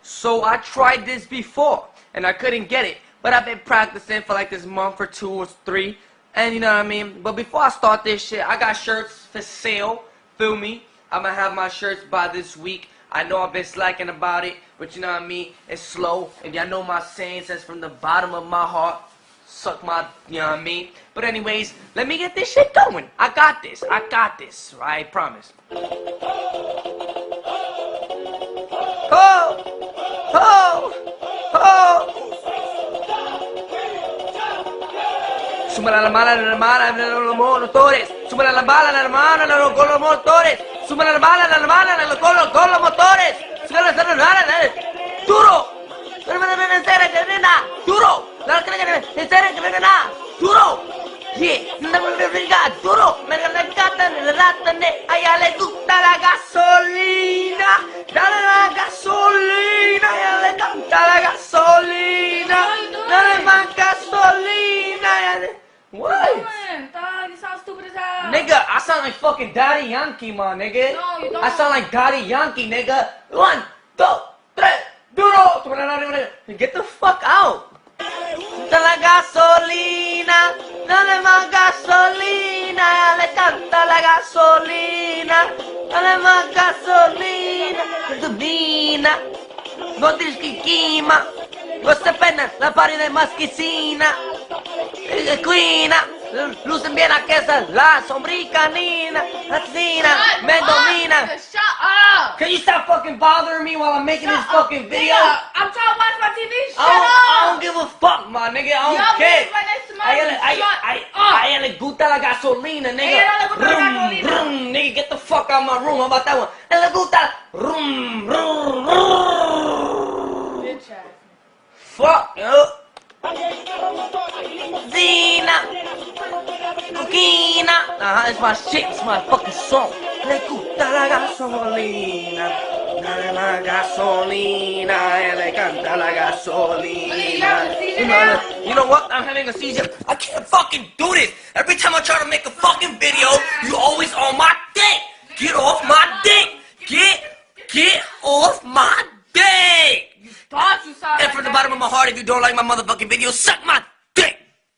So I tried this before, and I couldn't get it. But I've been practicing for like this month or 2 or 3, and you know what I mean? But before I start this shit, I got shirts for sale, feel me? I'm gonna have my shirts by this week. I know I've been slacking about it, but you know what I mean? It's slow, and y'all know my saying says from the bottom of my heart, suck my, you know what I mean? But anyways, let me get this shit going. I got this, I promise. Oh! Oh! Oh! Súmala la mala, la mala, los motores. Súmala la bala, la mala, con los motores. Súmala la bala, la mala, con los motores. Súmala la mala, duro. Duro. Duro. Yeah. Duro. Me la encanta, me la a ella le gusta la gasolina. Dale la gasolina, a ella le encanta la gasolina. Dale más gasolina. What? You sound stupid as hell. Nigga, I sound like fucking Daddy Yankee, my nigga. No, you don't. I sound like Daddy Yankee, nigga. 1, 2, 3, duro. Get the fuck out. La gasolina, dale más gasolina, le canta la gasolina, dale más gasolina, gasolina, no disquima, no se pena la pari de masquicina, quina, lucen bien a que esa la sombricanina, la cina, me domina. Shut up! Can you stop fucking bothering me while I'm making this fucking video? Yeah, I'm trying to watch my TV. Shut I up! don't give a fuck, my nigga. I don't care. A ella le gusta la gasolina, nigga. Ella no le gusta la gasolina. Rum, nigga, get the fuck out of my room. How about that one? Ella le gusta rum, rum, rum. Bitch ass. Fuck, yo. Zina. Coquina. It's my shit. It's my fucking song. Le gusta la gasolina. Dale la gasolina. Le canta la gasolina. You know what? I'm having a seizure. I can't fucking do this. Every time I try to make a fucking video, you always on my dick. Get off my dick. Get off my dick. Thought you sounded And from the bottom of my heart, if you don't like my motherfucking video, suck my